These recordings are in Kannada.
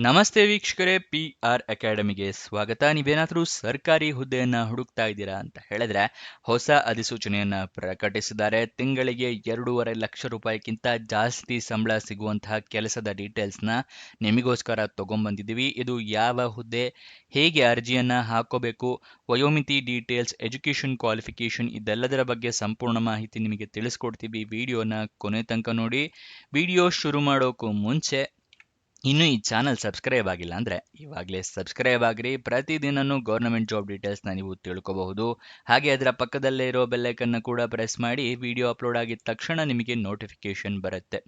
ನಮಸ್ತೆ ವೀಕ್ಷಕರೇ, PR ಅಕಾಡೆಮಿಗೆ ಸ್ವಾಗತ. ನೀವೇನಾದರೂ ಸರ್ಕಾರಿ ಹುದ್ದೆಯನ್ನ ಹುಡುಕ್ತಾ ಇದ್ದೀರಾ ಅಂತ ಹೇಳಿದ್ರೆ ಹೊಸ ಅಧಿಸೂಚನೆಯನ್ನ ಪ್ರಕಟಿಸಿದ್ದಾರೆ. ತಿಂಗಳಿಗೆ 2.5 ಲಕ್ಷ ರೂಪಾಯಿಗಿಂತ ಜಾಸ್ತಿ ಸಂಬಳ ಸಿಗುವಂತಹ ಕೆಲಸದ ಡೀಟೇಲ್ಸ್ನ ನಿಮಗೋಸ್ಕರ ತಗೊಂಡ್ಬಂದಿದ್ದೀವಿ. ಇದು ಯಾವ ಹುದ್ದೆ, ಹೇಗೆ ಅರ್ಜಿಯನ್ನ ಹಾಕೋಬೇಕು, ವಯೋಮಿತಿ ಡೀಟೇಲ್ಸ್, ಎಜುಕೇಷನ್ ಕ್ವಾಲಿಫಿಕೇಶನ್ ಇದೆಲ್ಲದರ ಬಗ್ಗೆ ಸಂಪೂರ್ಣ ಮಾಹಿತಿ ನಿಮಗೆ ತಿಳಿಸ್ಕೊಡ್ತೀವಿ. ವಿಡಿಯೋನ ಕೊನೆ ತನಕ ನೋಡಿ. ವಿಡಿಯೋ ಶುರು ಮಾಡೋಕ್ಕೂ ಮುಂಚೆ ಇನ್ನು ಈ ಚಾನಲ್ ಸಬ್ಸ್ಕ್ರೈಬ್ ಆಗಿಲ್ಲ ಅಂದರೆ ಇವಾಗಲೇ ಸಬ್ಸ್ಕ್ರೈಬ್ ಆಗಿರಿ. ಪ್ರತಿದಿನನೂ ಗೌರ್ಮೆಂಟ್ ಜಾಬ್ ಡೀಟೇಲ್ಸ್ನ ನೀವು ತಿಳ್ಕೋಬಹುದು. ಹಾಗೆ ಅದರ ಪಕ್ಕದಲ್ಲೇ ಇರೋ ಬೆಲ್ಲೈಕನ್ನ ಕೂಡ ಪ್ರೆಸ್ ಮಾಡಿ. ವಿಡಿಯೋ ಅಪ್ಲೋಡ್ ಆಗಿದ ತಕ್ಷಣ ನಿಮಗೆ ನೋಟಿಫಿಕೇಶನ್ ಬರುತ್ತೆ.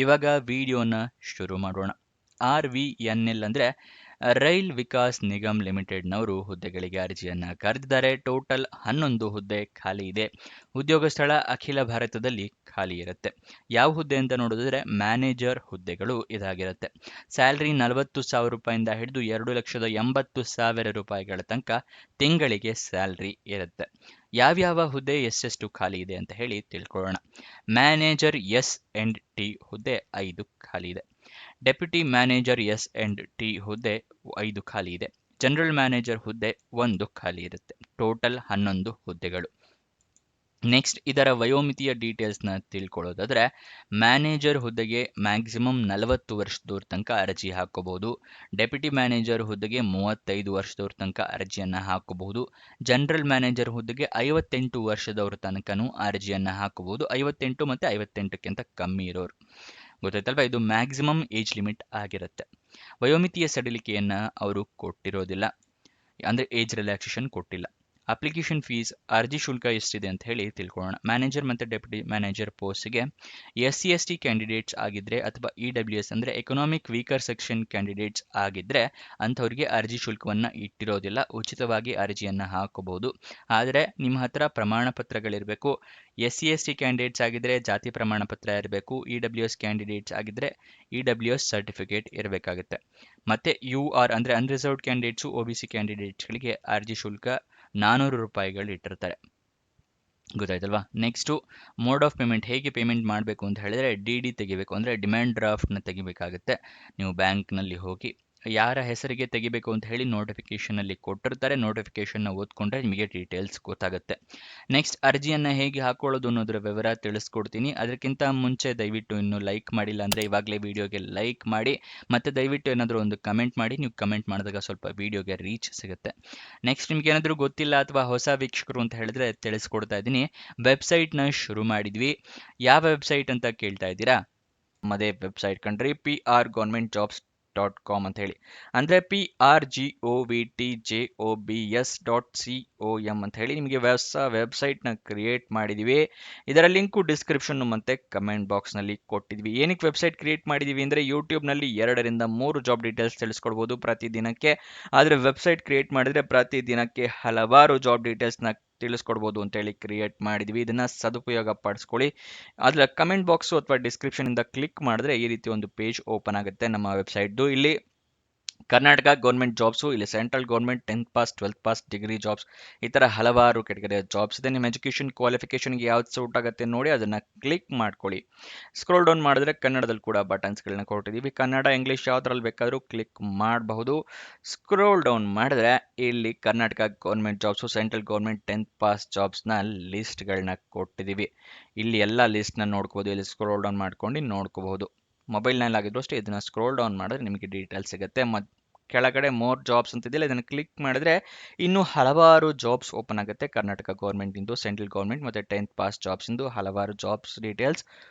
ಇವಾಗ ವಿಡಿಯೋನ ಶುರು ಮಾಡೋಣ. RVNL ಅಂದರೆ ರೈಲ್ ವಿಕಾಸ್ ನಿಗಮ್ ಲಿಮಿಟೆಡ್ನವರು ಹುದ್ದೆಗಳಿಗೆ ಅರ್ಜಿಯನ್ನ ಕರೆದಿದ್ದಾರೆ. ಟೋಟಲ್ 11 ಹುದ್ದೆ ಖಾಲಿ ಇದೆ. ಉದ್ಯೋಗ ಸ್ಥಳ ಅಖಿಲ ಭಾರತದಲ್ಲಿ ಖಾಲಿ ಇರುತ್ತೆ. ಯಾವ ಹುದ್ದೆ ಅಂತ ನೋಡೋದಾದ್ರೆ ಮ್ಯಾನೇಜರ್ ಹುದ್ದೆಗಳು ಇದಾಗಿರುತ್ತೆ. ಸ್ಯಾಲ್ರಿ 40,000 ರೂಪಾಯಿಂದ ಹಿಡಿದು 2,80,000 ರೂಪಾಯಿಗಳ ತನಕ ತಿಂಗಳಿಗೆ ಸ್ಯಾಲ್ರಿ ಇರುತ್ತೆ. ಯಾವ್ಯಾವ ಹುದ್ದೆ ಎಷ್ಟೆಷ್ಟು ಖಾಲಿ ಇದೆ ಅಂತ ಹೇಳಿ ತಿಳ್ಕೊಳ್ಳೋಣ. ಮ್ಯಾನೇಜರ್ S&T ಹುದ್ದೆ 5 ಖಾಲಿ ಇದೆ. ಡೆಪ್ಯೂಟಿ ಮ್ಯಾನೇಜರ್ S&T ಹುದ್ದೆ 5 ಖಾಲಿ ಇದೆ. ಜನರಲ್ ಮ್ಯಾನೇಜರ್ ಹುದ್ದೆ 1 ಖಾಲಿ ಇರುತ್ತೆ. ಟೋಟಲ್ 11 ಹುದ್ದೆಗಳು. ನೆಕ್ಸ್ಟ್ ಇದರ ವಯೋಮಿತಿಯ ಡೀಟೇಲ್ಸ್ನ ತಿಳ್ಕೊಳ್ಳೋದಾದ್ರೆ ಮ್ಯಾನೇಜರ್ ಹುದ್ದೆಗೆ ಮ್ಯಾಕ್ಸಿಮಮ್ 40 ವರ್ಷದವ್ರ ತನಕ ಅರ್ಜಿ ಹಾಕೋಬಹುದು. ಡೆಪ್ಯೂಟಿ ಮ್ಯಾನೇಜರ್ ಹುದ್ದೆಗೆ 35 ವರ್ಷದವ್ರ ತನಕ ಅರ್ಜಿಯನ್ನ ಹಾಕೋಬಹುದು. ಜನರಲ್ ಮ್ಯಾನೇಜರ್ ಹುದ್ದೆಗೆ 58 ವರ್ಷದವ್ರ ತನಕನೂ ಅರ್ಜಿಯನ್ನ ಹಾಕೋಬಹುದು. 58 ಮತ್ತು 58ಕ್ಕಿಂತ ಕಮ್ಮಿ ಇರೋರು. ಗೊತ್ತಾಯ್ತಲ್ವಾ? ಇದು ಮ್ಯಾಕ್ಸಿಮಮ್ ಏಜ್ ಲಿಮಿಟ್ ಆಗಿರುತ್ತೆ. ವಯೋಮಿತಿಯ ಸಡಿಲಿಕೆಯನ್ನ ಅವರು ಕೊಟ್ಟಿರೋದಿಲ್ಲ, ಅಂದ್ರೆ ಏಜ್ ರಿಲ್ಯಾಕ್ಸೇಷನ್ ಕೊಟ್ಟಿಲ್ಲ. ಅಪ್ಲಿಕೇಶನ್ ಫೀಸ್, ಅರ್ಜಿ ಶುಲ್ಕ ಎಷ್ಟಿದೆ ಅಂತ ಹೇಳಿ ತಿಳ್ಕೊಳ್ಳೋಣ. ಮ್ಯಾನೇಜರ್ ಮತ್ತು ಡೆಪ್ಯೂಟಿ ಮ್ಯಾನೇಜರ್ ಪೋಸ್ಟ್ಗೆ SC/ST ಕ್ಯಾಂಡಿಡೇಟ್ಸ್ ಆಗಿದ್ರೆ ಅಥವಾ EWS ಅಂದರೆ ಎಕನಾಮಿಕ್ ವೀಕರ್ ಸೆಕ್ಷನ್ ಕ್ಯಾಂಡಿಡೇಟ್ಸ್ ಆಗಿದ್ರೆ ಅಂಥವ್ರಿಗೆ ಅರ್ಜಿ ಶುಲ್ಕವನ್ನ ಇಟ್ಟಿರೋದಿಲ್ಲ. ಉಚಿತವಾಗಿ ಅರ್ಜಿಯನ್ನ ಹಾಕೋಬಹುದು. ಆದರೆ ನಿಮ್ಮ ಹತ್ರ ಪ್ರಮಾಣ ಪತ್ರಗಳಿರಬೇಕು. SC/ST ಕ್ಯಾಂಡಿಡೇಟ್ಸ್ ಆಗಿದ್ರೆ ಜಾತಿ ಪ್ರಮಾಣ ಪತ್ರ ಇರಬೇಕು. EWS ಕ್ಯಾಂಡಿಡೇಟ್ಸ್ ಆಗಿದ್ರೆ EWS ಸರ್ಟಿಫಿಕೇಟ್ ಇರಬೇಕಾಗುತ್ತೆ. ಮತ್ತೆ UR ಅಂದರೆ ಅನ್ರಿಸರ್ವ್ಡ್ ಕ್ಯಾಂಡಿಡೇಟ್ಸು OBC ಕ್ಯಾಂಡಿಡೇಟ್ಸ್ಗಳಿಗೆ ಅರ್ಜಿ ಶುಲ್ಕ 400 ರೂಪಾಯಿಗಳು ಇಟ್ಟಿರ್ತಾರೆ. ಗೊತ್ತಾಯ್ತಲ್ವಾ? ನೆಕ್ಸ್ಟು ಮೋಡ್ ಆಫ್ ಪೇಮೆಂಟ್, ಹೇಗೆ ಪೇಮೆಂಟ್ ಮಾಡಬೇಕು ಅಂತ ಹೇಳಿದ್ರೆ DD ತೆಗಿಬೇಕು, ಅಂದರೆ ಡಿಮ್ಯಾಂಡ್ ಡ್ರಾಫ್ಟ್ನ ತೆಗಿಬೇಕಾಗುತ್ತೆ. ನೀವು ಬ್ಯಾಂಕ್ನಲ್ಲಿ ಹೋಗಿ ಯಾರ ಹೆಸರಿಗೆ ತೆಗಿಬೇಕು ಅಂತ ಹೇಳಿ ನೋಟಿಫಿಕೇಶನಲ್ಲಿ ಕೊಟ್ಟಿರ್ತಾರೆ. ನೋಟಿಫಿಕೇಶನ್ನ ಓದ್ಕೊಂಡ್ರೆ ನಿಮಗೆ ಡೀಟೇಲ್ಸ್ ಗೊತ್ತಾಗುತ್ತೆ. ನೆಕ್ಸ್ಟ್ ಅರ್ಜಿಯನ್ನು ಹೇಗೆ ಹಾಕೊಳ್ಳೋದು ಅನ್ನೋದರ ವಿವರ ತಿಳಿಸ್ಕೊಡ್ತೀನಿ. ಅದಕ್ಕಿಂತ ಮುಂಚೆ ದಯವಿಟ್ಟು ಇನ್ನೂ ಲೈಕ್ ಮಾಡಿಲ್ಲ ಅಂದರೆ ಇವಾಗಲೇ ವಿಡಿಯೋಗೆ ಲೈಕ್ ಮಾಡಿ, ಮತ್ತು ದಯವಿಟ್ಟು ಏನಾದರೂ ಒಂದು ಕಮೆಂಟ್ ಮಾಡಿ. ನೀವು ಕಮೆಂಟ್ ಮಾಡಿದಾಗ ಸ್ವಲ್ಪ ವಿಡಿಯೋಗೆ ರೀಚ್ ಸಿಗುತ್ತೆ. ನೆಕ್ಸ್ಟ್ ನಿಮ್ಗೆ ಏನಾದರೂ ಗೊತ್ತಿಲ್ಲ ಅಥವಾ ಹೊಸ ವೀಕ್ಷಕರು ಅಂತ ಹೇಳಿದ್ರೆ ತಿಳಿಸ್ಕೊಡ್ತಾ ಇದ್ದೀನಿ. ವೆಬ್ಸೈಟ್ನ ಶುರು ಮಾಡಿದ್ವಿ. ಯಾವ ವೆಬ್ಸೈಟ್ ಅಂತ ಕೇಳ್ತಾ ಇದ್ದೀರಾ? ನಮ್ಮದೇ ವೆಬ್ಸೈಟ್ ಕಣ್ರಿ, prgovernmentjobs.com ಅಂತ ಹೇಳಿ. ಅಂದರೆ prgovtjobs.com ಅಂತ ಹೇಳಿ ನಿಮಗೆ ಹೊಸ ವೆಬ್ಸೈಟ್ನ ಕ್ರಿಯೇಟ್ ಮಾಡಿದ್ದೀವಿ. ಇದರ ಲಿಂಕು ಡಿಸ್ಕ್ರಿಪ್ಷನ್ ಮತ್ತು ಕಮೆಂಟ್ ಬಾಕ್ಸ್ನಲ್ಲಿ ಕೊಟ್ಟಿದ್ವಿ. ಏನಕ್ಕೆ ವೆಬ್ಸೈಟ್ ಕ್ರಿಯೇಟ್ ಮಾಡಿದ್ದೀವಿ ಅಂದರೆ ಯೂಟ್ಯೂಬ್ನಲ್ಲಿ 2 ರಿಂದ 3 ಜಾಬ್ ಡೀಟೇಲ್ಸ್ ತಿಳಿಸ್ಕೊಡ್ಬೋದು ಪ್ರತಿದಿನಕ್ಕೆ. ಆದರೆ ವೆಬ್ಸೈಟ್ ಕ್ರಿಯೇಟ್ ಮಾಡಿದರೆ ಪ್ರತಿದಿನಕ್ಕೆ ಹಲವಾರು ಜಾಬ್ ಡೀಟೇಲ್ಸ್ನ ತಿಳಿಸ್ಕೊಡ್ಬೋದು ಅಂತೇಳಿ ಕ್ರಿಯೇಟ್ ಮಾಡಿದ್ವಿ. ಇದನ್ನ ಸದುಪಯೋಗ ಪಡಿಸ್ಕೊಳ್ಳಿ. ಅದರ ಕಮೆಂಟ್ ಬಾಕ್ಸು ಅಥವಾ ಡಿಸ್ಕ್ರಿಪ್ಷನ್ ಇಂದ ಕ್ಲಿಕ್ ಮಾಡಿದ್ರೆ ಈ ರೀತಿ ಒಂದು ಪೇಜ್ ಓಪನ್ ಆಗುತ್ತೆ ನಮ್ಮ ವೆಬ್ಸೈಟ್ದು. ಇಲ್ಲಿ ಕರ್ನಾಟಕ ಗೌರ್ಮೆಂಟ್ ಜಾಬ್ಸು, ಇಲ್ಲಿ central government 10th pass 12th pass degree jobs, ಈ ಥರ ಹಲವಾರು ಕೆಟಗರಿಯ ಜಾಬ್ಸ್ ಇದೆ. ನಿಮ್ಮ ಎಜುಕೇಷನ್ ಕ್ವಾಲಿಫಿಕೇಷನ್ಗೆ ಯಾವ್ದು ಸೂಟ್ ಆಗುತ್ತೆ ನೋಡಿ ಅದನ್ನು ಕ್ಲಿಕ್ ಮಾಡ್ಕೊಳ್ಳಿ. ಸ್ಕ್ರೋಲ್ ಡೌನ್ ಮಾಡಿದ್ರೆ ಕನ್ನಡದಲ್ಲಿ ಕೂಡ ಬಟನ್ಸ್ಗಳನ್ನ ಕೊಟ್ಟಿದ್ದೀವಿ. ಕನ್ನಡ, ಇಂಗ್ಲೀಷ್ ಯಾವ್ದ್ರಲ್ಲಿ ಬೇಕಾದರೂ ಕ್ಲಿಕ್ ಮಾಡಬಹುದು. ಸ್ಕ್ರೋಲ್ ಡೌನ್ ಮಾಡಿದ್ರೆ ಇಲ್ಲಿ Karnataka government jobs, central government 10th pass ಜಾಬ್ಸ್ನ ಲಿಸ್ಟ್ಗಳನ್ನ ಕೊಟ್ಟಿದ್ದೀವಿ. ಇಲ್ಲಿ ಎಲ್ಲ ಲಿಸ್ಟ್ನ ನೋಡ್ಕೋಬೋದು. ಇಲ್ಲಿ ಸ್ಕ್ರೋಲ್ ಡೌನ್ ಮಾಡ್ಕೊಂಡು ನೋಡ್ಕೋಬಹುದು. ಮೊಬೈಲ್ನಲ್ಲಿ ಆಗಿದ್ರು ಅಷ್ಟೇ ಇದನ್ನು ಸ್ಕ್ರೋಲ್ ಡೌನ್ ಮಾಡಿದ್ರೆ ನಿಮಗೆ ಡೀಟೇಲ್ಸ್ ಸಿಗುತ್ತೆ. ಕೆಳಗಡೆ ಮೋರ್ ಜಾಬ್ಸ್ ಅಂತಿದೆಯಲ್ಲ, ಇದನ್ನು ಕ್ಲಿಕ್ ಮಾಡಿದ್ರೆ ಇನ್ನೂ ಹಲವಾರು ಜಾಬ್ಸ್ ಓಪನ್ ಆಗುತ್ತೆ. ಕರ್ನಾಟಕ ಗೌರ್ಮೆಂಟಿಂದು, ಸೆಂಟ್ರಲ್ ಗೌರ್ಮೆಂಟ್ ಮತ್ತು 10th ಪಾಸ್ ಜಾಬ್ಸಿಂದು ಹಲವಾರು ಜಾಬ್ಸ್ ಡೀಟೇಲ್ಸ್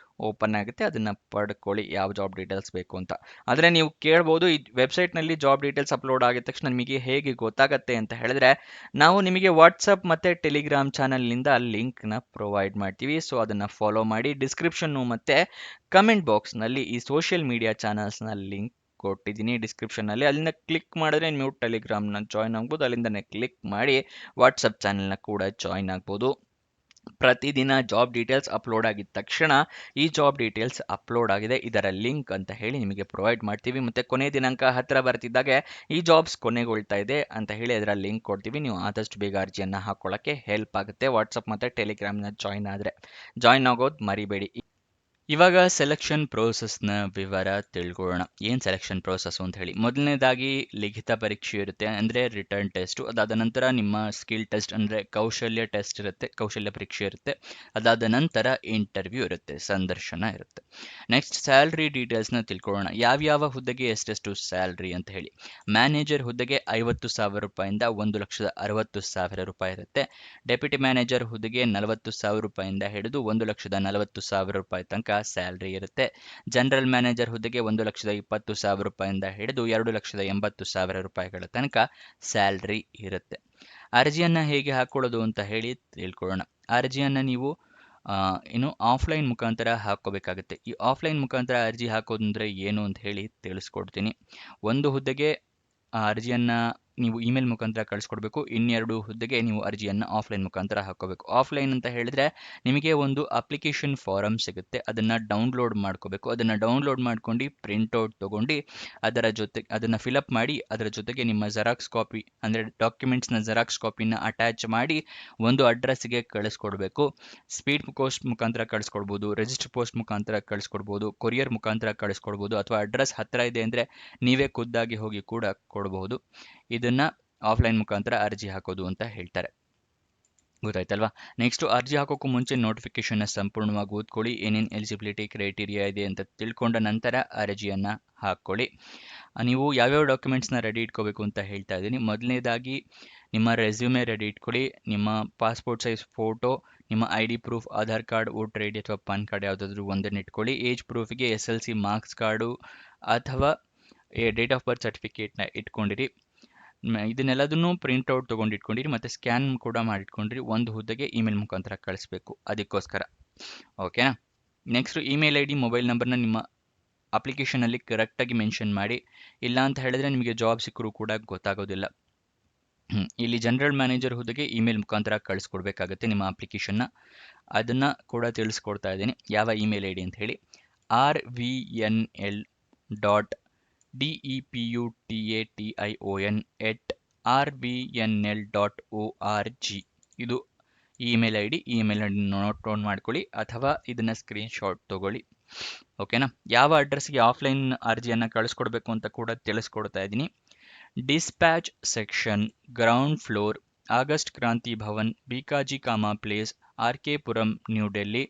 ಓಪನ್ ಆಗುತ್ತೆ. ಅದನ್ನು ಪಡ್ಕೊಳ್ಳಿ ಯಾವ ಜಾಬ್ ಡೀಟೇಲ್ಸ್ ಬೇಕು ಅಂತ. ಆದರೆ ನೀವು ಕೇಳ್ಬೋದು, ಈ ವೆಬ್ಸೈಟ್ನಲ್ಲಿ ಜಾಬ್ ಡೀಟೇಲ್ಸ್ ಅಪ್ಲೋಡ್ ಆಗಿದ ತಕ್ಷಣ ನಿಮಗೆ ಹೇಗೆ ಗೊತ್ತಾಗುತ್ತೆ ಅಂತ ಹೇಳಿದ್ರೆ, ನಾವು ನಿಮಗೆ ವಾಟ್ಸಪ್ ಮತ್ತು ಟೆಲಿಗ್ರಾಮ್ ಚಾನಲ್ನಿಂದ ಲಿಂಕ್ನ ಪ್ರೊವೈಡ್ ಮಾಡ್ತೀವಿ. ಸೊ ಅದನ್ನು ಫಾಲೋ ಮಾಡಿ. ಡಿಸ್ಕ್ರಿಪ್ಷನ್ನು ಮತ್ತು ಕಮೆಂಟ್ ಬಾಕ್ಸ್ನಲ್ಲಿ ಈ ಸೋಷಿಯಲ್ ಮೀಡಿಯಾ ಚಾನಲ್ಸ್ನ ಲಿಂಕ್ ಕೊಟ್ಟಿದ್ದೀನಿ ಡಿಸ್ಕ್ರಿಪ್ಷನ್ನಲ್ಲಿ. ಅಲ್ಲಿಂದ ಕ್ಲಿಕ್ ಮಾಡಿದ್ರೆ ನೀವು ಟೆಲಿಗ್ರಾಮ್ನ ಜಾಯ್ನ್ ಆಗ್ಬೋದು. ಅಲ್ಲಿಂದನೇ ಕ್ಲಿಕ್ ಮಾಡಿ ವಾಟ್ಸಪ್ ಚಾನಲ್ನ ಕೂಡ ಜಾಯ್ನ್ ಆಗ್ಬೋದು. ಪ್ರತಿದಿನ ಜಾಬ್ ಡೀಟೇಲ್ಸ್ ಅಪ್ಲೋಡ್ ಆಗಿದ ತಕ್ಷಣ ಈ ಜಾಬ್ ಡೀಟೇಲ್ಸ್ ಅಪ್ಲೋಡ್ ಆಗಿದೆ, ಇದರ ಲಿಂಕ್ ಅಂತ ಹೇಳಿ ನಿಮಗೆ ಪ್ರೊವೈಡ್ ಮಾಡ್ತೀವಿ. ಮತ್ತು ಕೊನೆ ದಿನಾಂಕ ಹತ್ತಿರ ಬರ್ತಿದ್ದಾಗೆ ಈ ಜಾಬ್ಸ್ ಕೊನೆಗೊಳ್ತಾ ಇದೆ ಅಂತ ಹೇಳಿ ಅದರ ಲಿಂಕ್ ಕೊಡ್ತೀವಿ. ನೀವು ಆದಷ್ಟು ಬೇಗ ಅರ್ಜಿಯನ್ನು ಹಾಕೊಳ್ಳೋಕ್ಕೆ ಹೆಲ್ಪ್ ಆಗುತ್ತೆ. ವಾಟ್ಸಪ್ ಮತ್ತು ಟೆಲಿಗ್ರಾಮ್ನ ಜಾಯ್ನ್ ಆಗೋದು ಮರಿಬೇಡಿ. ಇವಾಗ ಸೆಲೆಕ್ಷನ್ ಪ್ರೋಸೆಸ್ನ ವಿವರ ತಿಳ್ಕೊಳ್ಳೋಣ. ಏನು ಸೆಲೆಕ್ಷನ್ ಪ್ರೋಸೆಸ್ ಅಂತ ಹೇಳಿ. ಮೊದಲನೇದಾಗಿ ಲಿಖಿತ ಪರೀಕ್ಷೆ ಇರುತ್ತೆ, ಅಂದರೆ ರಿಟರ್ನ್ ಟೆಸ್ಟು. ಅದಾದ ನಂತರ ನಿಮ್ಮ ಸ್ಕಿಲ್ ಟೆಸ್ಟ್ ಅಂದರೆ ಕೌಶಲ್ಯ ಟೆಸ್ಟ್ ಇರುತ್ತೆ, ಕೌಶಲ್ಯ ಪರೀಕ್ಷೆ ಇರುತ್ತೆ. ಅದಾದ ನಂತರ ಇಂಟರ್ವ್ಯೂ ಇರುತ್ತೆ, ಸಂದರ್ಶನ ಇರುತ್ತೆ. ನೆಕ್ಸ್ಟ್ ಸ್ಯಾಲ್ರಿ ಡೀಟೇಲ್ಸ್ನ ತಿಳ್ಕೊಳ್ಳೋಣ. ಯಾವ್ಯಾವ ಹುದ್ದೆಗೆ ಎಷ್ಟೆಷ್ಟು ಸ್ಯಾಲ್ರಿ ಅಂತ ಹೇಳಿ. ಮ್ಯಾನೇಜರ್ ಹುದ್ದೆಗೆ 50,000 ರೂಪಾಯಿಂದ 1,60,000 ರೂಪಾಯಿ ಇರುತ್ತೆ. ಡೆಪ್ಯೂಟಿ ಮ್ಯಾನೇಜರ್ ಹುದ್ದೆಗೆ 40,000 ರೂಪಾಯಿಂದ ಹಿಡಿದು 1,40,000 ರೂಪಾಯಿ ತನಕ ಸ್ಯಾಲ್ರಿ ಇರುತ್ತೆ. ಜನರಲ್ ಮ್ಯಾನೇಜರ್ ಹುದ್ದೆಗೆ 1,20,000 ರೂಪಾಯಿಂದ ಹಿಡಿದು 2,80,000 ರೂಪಾಯಿಗಳ ತನಕ ಸ್ಯಾಲ್ರಿ ಇರುತ್ತೆ. ಅರ್ಜಿಯನ್ನ ಹೇಗೆ ಹಾಕೊಳ್ಳೋದು ಅಂತ ಹೇಳಿ ತಿಳ್ಕೊಳ್ಳೋಣ. ಅರ್ಜಿಯನ್ನ ನೀವು ಇನ್ನು ಆಫ್ಲೈನ್ ಮುಖಾಂತರ ಹಾಕೋಬೇಕಾಗುತ್ತೆ. ಈ ಆಫ್ಲೈನ್ ಮುಖಾಂತರ ಅರ್ಜಿ ಹಾಕೋದಂದ್ರೆ ಏನು ಅಂತ ಹೇಳಿ ತಿಳಿಸ್ಕೊಡ್ತೀನಿ. ಒಂದು ಹುದ್ದೆಗೆ ಆ ಅರ್ಜಿಯನ್ನ ನೀವು ಇಮೇಲ್ ಮುಖಾಂತರ ಕಳಿಸ್ಕೊಡ್ಬೇಕು. ಇನ್ನೆರಡು ಹುದ್ದೆಗೆ ನೀವು ಅರ್ಜಿಯನ್ನು ಆಫ್ಲೈನ್ ಮುಖಾಂತರ ಹಾಕೋಬೇಕು. ಆಫ್ಲೈನ್ ಅಂತ ಹೇಳಿದ್ರೆ ನಿಮಗೆ ಒಂದು ಅಪ್ಲಿಕೇಶನ್ ಫಾರಮ್ ಸಿಗುತ್ತೆ, ಅದನ್ನು ಡೌನ್ಲೋಡ್ ಮಾಡ್ಕೋಬೇಕು. ಅದನ್ನು ಡೌನ್ಲೋಡ್ ಮಾಡ್ಕೊಂಡು ಪ್ರಿಂಟ್ಔಟ್ ತೊಗೊಂಡು ಅದನ್ನು ಫಿಲಪ್ ಮಾಡಿ ಅದರ ಜೊತೆಗೆ ನಿಮ್ಮ ಜೆರಾಕ್ಸ್ ಕಾಪಿ ಅಂದರೆ ಡಾಕ್ಯುಮೆಂಟ್ಸ್ನ ಜೆರಾಕ್ಸ್ ಕಾಪಿನ ಅಟ್ಯಾಚ್ ಮಾಡಿ ಒಂದು ಅಡ್ರೆಸ್ಗೆ ಕಳಿಸ್ಕೊಡ್ಬೇಕು. ಸ್ಪೀಡ್ ಪೋಸ್ಟ್ ಮುಖಾಂತರ ಕಳಿಸ್ಕೊಡ್ಬೋದು, ರಿಜಿಸ್ಟರ್ ಪೋಸ್ಟ್ ಮುಖಾಂತರ ಕಳಿಸ್ಕೊಡ್ಬೋದು, ಕೊರಿಯರ್ ಮುಖಾಂತರ ಕಳಿಸ್ಕೊಡ್ಬೋದು, ಅಥವಾ ಅಡ್ರೆಸ್ ಹತ್ತಿರ ಇದೆ ಅಂದರೆ ನೀವೇ ಖುದ್ದಾಗಿ ಹೋಗಿ ಕೂಡ ಕೊಡಬಹುದು. ಇದನ್ನ ಆಫ್ಲೈನ್ ಮುಖಾಂತರ ಅರ್ಜಿ ಹಾಕೋದು ಅಂತ ಹೇಳ್ತಾರೆ. ಗೊತ್ತಾಯ್ತಲ್ವಾ? ನೆಕ್ಸ್ಟ್ ಅರ್ಜಿ ಹಾಕೋಕ್ಕೂ ಮುಂಚೆ ನೋಟಿಫಿಕೇಶನ್ನ ಸಂಪೂರ್ಣವಾಗಿ ಓದ್ಕೊಳ್ಳಿ. ಏನೇನು ಎಲಿಜಿಬಿಲಿಟಿ ಕ್ರೈಟೀರಿಯಾ ಇದೆ ಅಂತ ತಿಳ್ಕೊಂಡ ನಂತರ ಅರ್ಜಿಯನ್ನು ಹಾಕ್ಕೊಳ್ಳಿ. ನೀವು ಯಾವ್ಯಾವ ಡಾಕ್ಯುಮೆಂಟ್ಸ್ನ ರೆಡಿ ಇಟ್ಕೋಬೇಕು ಅಂತ ಹೇಳ್ತಾ ಇದ್ದೀನಿ. ಮೊದಲನೇದಾಗಿ ನಿಮ್ಮ ರೆಸ್ಯೂಮೆ ರೆಡಿ ಇಟ್ಕೊಳ್ಳಿ, ನಿಮ್ಮ ಪಾಸ್ಪೋರ್ಟ್ ಸೈಜ್ ಫೋಟೋ, ನಿಮ್ಮ ID proof, Aadhaar card, voter ID ಅಥವಾ ಪಾನ್ ಕಾರ್ಡ್ ಯಾವುದಾದ್ರೂ ಒಂದನ್ನು ಇಟ್ಕೊಳ್ಳಿ. ಏಜ್ ಪ್ರೂಫ್ಗೆ SLC ಮಾರ್ಕ್ಸ್ ಕಾರ್ಡು ಅಥವಾ ಡೇಟ್ ಆಫ್ ಬರ್ತ್ ಸರ್ಟಿಫಿಕೇಟ್ನ ಇಟ್ಕೊಂಡಿರಿ. ಇದನ್ನೆಲ್ಲದನ್ನು ಪ್ರಿಂಟ್ಔಟ್ ತೊಗೊಂಡು ಇಟ್ಕೊಂಡಿರಿ ಮತ್ತು ಸ್ಕ್ಯಾನ್ ಕೂಡ ಮಾಡಿಟ್ಕೊಂಡ್ರಿ. ಒಂದು ಹುದ್ದೆಗೆ ಇಮೇಲ್ ಮುಖಾಂತರ ಕಳಿಸ್ಬೇಕು, ಅದಕ್ಕೋಸ್ಕರ. ಓಕೆನಾ? ನೆಕ್ಸ್ಟ್ ಇಮೇಲ್ ID, ಮೊಬೈಲ್ ನಂಬರ್ನ ನಿಮ್ಮ ಅಪ್ಲಿಕೇಶನಲ್ಲಿ ಕರೆಕ್ಟಾಗಿ ಮೆನ್ಷನ್ ಮಾಡಿ. ಇಲ್ಲ ಅಂತ ಹೇಳಿದ್ರೆ ನಿಮಗೆ ಜಾಬ್ ಸಿಕ್ಕರೂ ಕೂಡ ಗೊತ್ತಾಗೋದಿಲ್ಲ. ಇಲ್ಲಿ ಜನರಲ್ ಮ್ಯಾನೇಜರ್ ಹುದ್ದೆಗೆ ಇಮೇಲ್ ಮುಖಾಂತರ ಕಳಿಸ್ಕೊಡ್ಬೇಕಾಗತ್ತೆ ನಿಮ್ಮ ಅಪ್ಲಿಕೇಶನ್ನ. ಅದನ್ನು ಕೂಡ ತಿಳಿಸ್ಕೊಡ್ತಾ ಇದ್ದೀನಿ ಯಾವ ಇಮೇಲ್ ID ಅಂತ ಹೇಳಿ. rvnl.deputation@rvnl.org ಇದು ಇಮೇಲ್ ID. ಈ ಇಮೇಲ್ ID ನೋಟ್ ಡೌನ್ ಮಾಡ್ಕೊಳ್ಳಿ ಅಥವಾ ಇದನ್ನು ಸ್ಕ್ರೀನ್ಶಾಟ್ ತಗೊಳ್ಳಿ. ಓಕೆನಾ? ಯಾವ ಅಡ್ರೆಸ್ಗೆ ಆಫ್ಲೈನ್ ಅರ್ಜಿಯನ್ನು ಕಳಿಸ್ಕೊಡ್ಬೇಕು ಅಂತ ಕೂಡ ತಿಳಿಸ್ಕೊಡ್ತಾ ಇದ್ದೀನಿ. Dispatch section, ground floor, August Kranti Bhavan, Bhikaji Cama place, RK Puram, New Delhi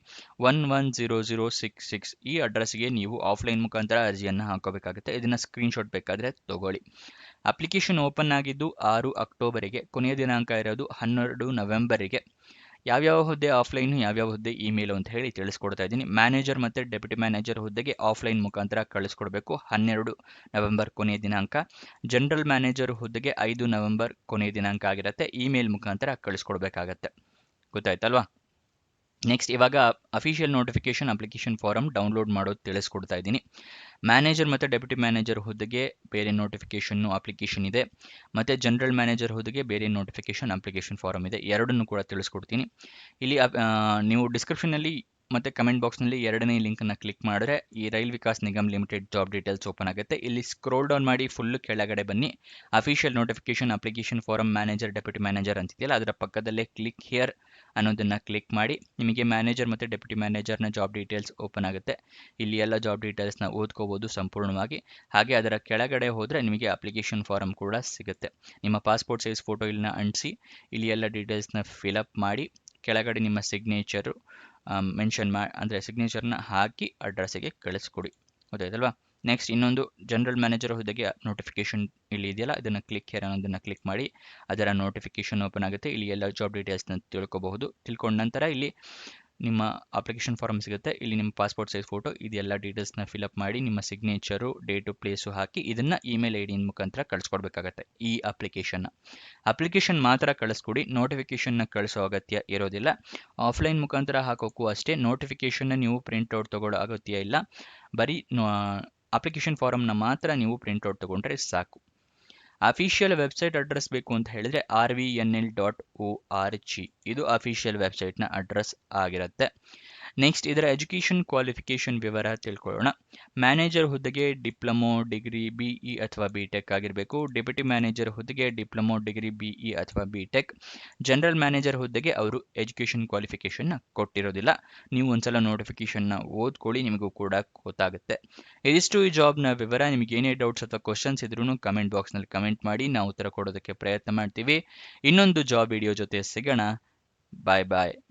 110066. ಈ ಅಡ್ರೆಸ್ಗೆ ನೀವು ಆಫ್ಲೈನ್ ಮುಖಾಂತರ ಅರ್ಜಿಯನ್ನು ಹಾಕೋಬೇಕಾಗುತ್ತೆ. ಇದನ್ನು ಸ್ಕ್ರೀನ್ಶಾಟ್ ಬೇಕಾದರೆ ತಗೊಳ್ಳಿ. ಅಪ್ಲಿಕೇಶನ್ ಓಪನ್ ಆಗಿದ್ದು 6 ಅಕ್ಟೋಬರಿಗೆ, ಕೊನೆಯ ದಿನಾಂಕ ಇರೋದು 12 ನವೆಂಬರಿಗೆ. ಯಾವ್ಯಾವ ಹುದ್ದೆ ಆಫ್ಲೈನು, ಯಾವ್ಯಾವ ಹುದ್ದೆ ಇಮೇಲು ಅಂತ ಹೇಳಿ ತಿಳಿಸ್ಕೊಡ್ತಾ ಇದ್ದೀನಿ. ಮ್ಯಾನೇಜರ್ ಮತ್ತು ಡೆಪ್ಯೂಟಿ ಮ್ಯಾನೇಜರ್ ಹುದ್ದೆಗೆ ಆಫ್ಲೈನ್ ಮುಖಾಂತರ ಕಳಿಸ್ಕೊಡ್ಬೇಕು, 12 ನವೆಂಬರ್ ಕೊನೆಯ ದಿನಾಂಕ. ಜನರಲ್ ಮ್ಯಾನೇಜರ್ ಹುದ್ದೆಗೆ 5 ನವೆಂಬರ್ ಕೊನೆಯ ದಿನಾಂಕ ಆಗಿರುತ್ತೆ. ಇಮೇಲ್ ಮುಖಾಂತರ ಕಳಿಸ್ಕೊಡ್ಬೇಕಾಗತ್ತೆ. ಗೊತ್ತಾಯ್ತಲ್ವಾ? ನೆಕ್ಸ್ಟ್ ಇವಾಗ official notification application form download ಮಾಡೋದು ತಿಳಿಸ್ಕೊಡ್ತಾ ಇದ್ದೀನಿ. ಮ್ಯಾನೇಜರ್ ಮತ್ತು ಡೆಪ್ಯೂಟಿ ಮ್ಯಾನೇಜರ್ ಹುದ್ದೆಗೆ ಬೇರೆ ನೋಟಿಫಿಕೇಷನ್ನು ಅಪ್ಲಿಕೇಶನ್ ಇದೆ, ಮತ್ತು ಜನರಲ್ ಮ್ಯಾನೇಜರ್ ಹುದ್ದೆಗೆ ಬೇರೆ ನೋಟಿಫಿಕೇಶನ್ ಅಪ್ಲಿಕೇಶನ್ ಫಾರಮ್ ಇದೆ. ಎರಡನ್ನೂ ಕೂಡ ತಿಳಿಸ್ಕೊಡ್ತೀನಿ. ಇಲ್ಲಿ ನೀವು ಡಿಸ್ಕ್ರಿಪ್ಷನಲ್ಲಿ ಮತ್ತು ಕಮೆಂಟ್ ಬಾಕ್ಸ್ನಲ್ಲಿ ಎರಡನೇ ಲಿಂಕನ್ನು ಕ್ಲಿಕ್ ಮಾಡಿದ್ರೆ ಈ Rail Vikas Nigam Limited job details open ಆಗುತ್ತೆ. ಇಲ್ಲಿ ಸ್ಕ್ರೋಲ್ ಡೌನ್ ಮಾಡಿ ಫುಲ್ ಕೆಳಗಡೆ ಬನ್ನಿ. Official notification application form manager deputy manager ಅಂತಿದೆಯಲ್ಲ, ಅದರ ಪಕ್ಕದಲ್ಲೇ ಕ್ಲಿಕ್ ಹಿಯರ್ ಅನ್ನೋದನ್ನು ಕ್ಲಿಕ್ ಮಾಡಿ. ನಿಮಗೆ ಮ್ಯಾನೇಜರ್ ಮತ್ತು ಡೆಪ್ಯೂಟಿ ಮ್ಯಾನೇಜರ್ನ ಜಾಬ್ ಡೀಟೇಲ್ಸ್ ಓಪನ್ ಆಗುತ್ತೆ. ಇಲ್ಲಿ ಎಲ್ಲ ಜಾಬ್ ಡೀಟೇಲ್ಸ್ನ ಓದ್ಕೋಬೋದು ಸಂಪೂರ್ಣವಾಗಿ. ಹಾಗೆ ಅದರ ಕೆಳಗಡೆ ಹೋದರೆ ನಿಮಗೆ ಅಪ್ಲಿಕೇಶನ್ ಫಾರಮ್ ಕೂಡ ಸಿಗುತ್ತೆ. ನಿಮ್ಮ ಪಾಸ್ಪೋರ್ಟ್ ಸೈಜ್ ಫೋಟೋ ಇಲ್ಲಿನ ಅಂಟಿಸಿ ಇಲ್ಲಿ ಎಲ್ಲ ಡೀಟೇಲ್ಸ್ನ ಫಿಲಪ್ ಮಾಡಿ ಕೆಳಗಡೆ ನಿಮ್ಮ ಸಿಗ್ನೇಚರು ಮೆನ್ಷನ್ ಅಂದರೆ ಸಿಗ್ನೇಚರ್ನ ಹಾಕಿ ಅಡ್ರೆಸ್ಸಿಗೆ ಕಳಿಸ್ಕೊಡಿ. ಗೊತ್ತಾಯ್ತಲ್ವಾ? ನೆಕ್ಸ್ಟ್ ಇನ್ನೊಂದು ಜನರಲ್ ಮ್ಯಾನೇಜರ್ ಹುದ್ದೆಗೆ ನೋಟಿಫಿಕೇಶನ್ ಇಲ್ಲಿ ಇದೆಯಲ್ಲ, ಇದನ್ನು ಕ್ಲಿಕ್ ಹೇರ್ ಅನ್ನೋದನ್ನು ಕ್ಲಿಕ್ ಮಾಡಿ ಅದರ ನೋಟಿಫಿಕೇಶನ್ ಓಪನ್ ಆಗುತ್ತೆ. ಇಲ್ಲಿ ಎಲ್ಲ ಜಾಬ್ ಡೀಟೇಲ್ಸ್ನ ತಿಳ್ಕೊಬಹುದು. ತಿಳ್ಕೊಂಡ ನಂತರ ಇಲ್ಲಿ ನಿಮ್ಮ ಅಪ್ಲಿಕೇಶನ್ ಫಾರಮ್ ಸಿಗುತ್ತೆ. ಇಲ್ಲಿ ನಿಮ್ಮ ಪಾಸ್ಪೋರ್ಟ್ ಸೈಜ್ ಫೋಟೋ ಇದೆಲ್ಲ ಡೀಟೇಲ್ಸ್ನ ಫಿಲಪ್ ಮಾಡಿ ನಿಮ್ಮ ಸಿಗ್ನೇಚರು, ಡೇಟು, ಪ್ಲೇಸು ಹಾಕಿ ಇದನ್ನು ಇಮೇಲ್ ID ಮುಖಾಂತರ ಕಳಿಸ್ಕೊಡ್ಬೇಕಾಗತ್ತೆ. ಈ ಅಪ್ಲಿಕೇಶನ್ ಮಾತ್ರ ಕಳಿಸ್ಕೊಡಿ, ನೋಟಿಫಿಕೇಶನ್ನ ಕಳಿಸೋ ಅಗತ್ಯ ಇರೋದಿಲ್ಲ. ಆಫ್ಲೈನ್ ಮುಖಾಂತರ ಹಾಕೋಕ್ಕೂ ಅಷ್ಟೇ, ನೋಟಿಫಿಕೇಶನ್ನ ನೀವು ಪ್ರಿಂಟ್ಔಟ್ ತಗೊಳ್ಳೋ ಅಗತ್ಯ ಇಲ್ಲ. ಬರೀ ಅಪ್ಲಿಕೇಶನ್ ಫಾರಮ್ನ ಮಾತ್ರ ನೀವು ಪ್ರಿಂಟ್ಔಟ್ ತೊಗೊಂಡ್ರೆ ಸಾಕು. ಅಫಿಷಿಯಲ್ ವೆಬ್ಸೈಟ್ ಅಡ್ರೆಸ್ ಬೇಕು ಅಂತ ಹೇಳಿದರೆ rvnl.org ಇದು ಅಫಿಷಿಯಲ್ ವೆಬ್ಸೈಟ್ನ ಅಡ್ರೆಸ್ ಆಗಿರುತ್ತೆ. ನೆಕ್ಸ್ಟ್ ಇದರ ಎಜುಕೇಷನ್ ಕ್ವಾಲಿಫಿಕೇಷನ್ ವಿವರ ತಿಳ್ಕೊಳ್ಳೋಣ. ಮ್ಯಾನೇಜರ್ ಹುದ್ದೆಗೆ ಡಿಪ್ಲೊಮೊ ಡಿಗ್ರಿ ಬಿಇ ಅಥವಾ ಬಿಟೆಕ್ ಆಗಿರಬೇಕು. ಡೆಪ್ಯೂಟಿ ಮ್ಯಾನೇಜರ್ ಹುದ್ದೆಗೆ ಡಿಪ್ಲೊಮೊ ಡಿಗ್ರಿ ಬಿಇ ಅಥವಾ ಬಿಟೆಕ್. ಜನರಲ್ ಮ್ಯಾನೇಜರ್ ಹುದ್ದೆಗೆ ಅವರು ಎಜುಕೇಷನ್ ಕ್ವಾಲಿಫಿಕೇಷನ್ನ ಕೊಟ್ಟಿರೋದಿಲ್ಲ. ನೀವು ಒಂದ್ಸಲ ನೋಟಿಫಿಕೇಷನ್ನ ಓದ್ಕೊಳ್ಳಿ, ನಿಮಗೂ ಕೂಡ ಗೊತ್ತಾಗುತ್ತೆ. ಇದಿಷ್ಟು ಈ ಜಾಬ್ನ ವಿವರ. ನಿಮಗೆ ಏನೇ ಡೌಟ್ಸ್ ಅಥವಾ ಕ್ವಶನ್ಸ್ ಇದ್ರೂ ಕಮೆಂಟ್ ಬಾಕ್ಸ್ನಲ್ಲಿ ಕಮೆಂಟ್ ಮಾಡಿ, ನಾವು ಉತ್ತರ ಕೊಡೋದಕ್ಕೆ ಪ್ರಯತ್ನ ಮಾಡ್ತೀವಿ. ಇನ್ನೊಂದು ಜಾಬ್ ವಿಡಿಯೋ ಜೊತೆ ಸಿಗೋಣ. ಬಾಯ್ ಬಾಯ್.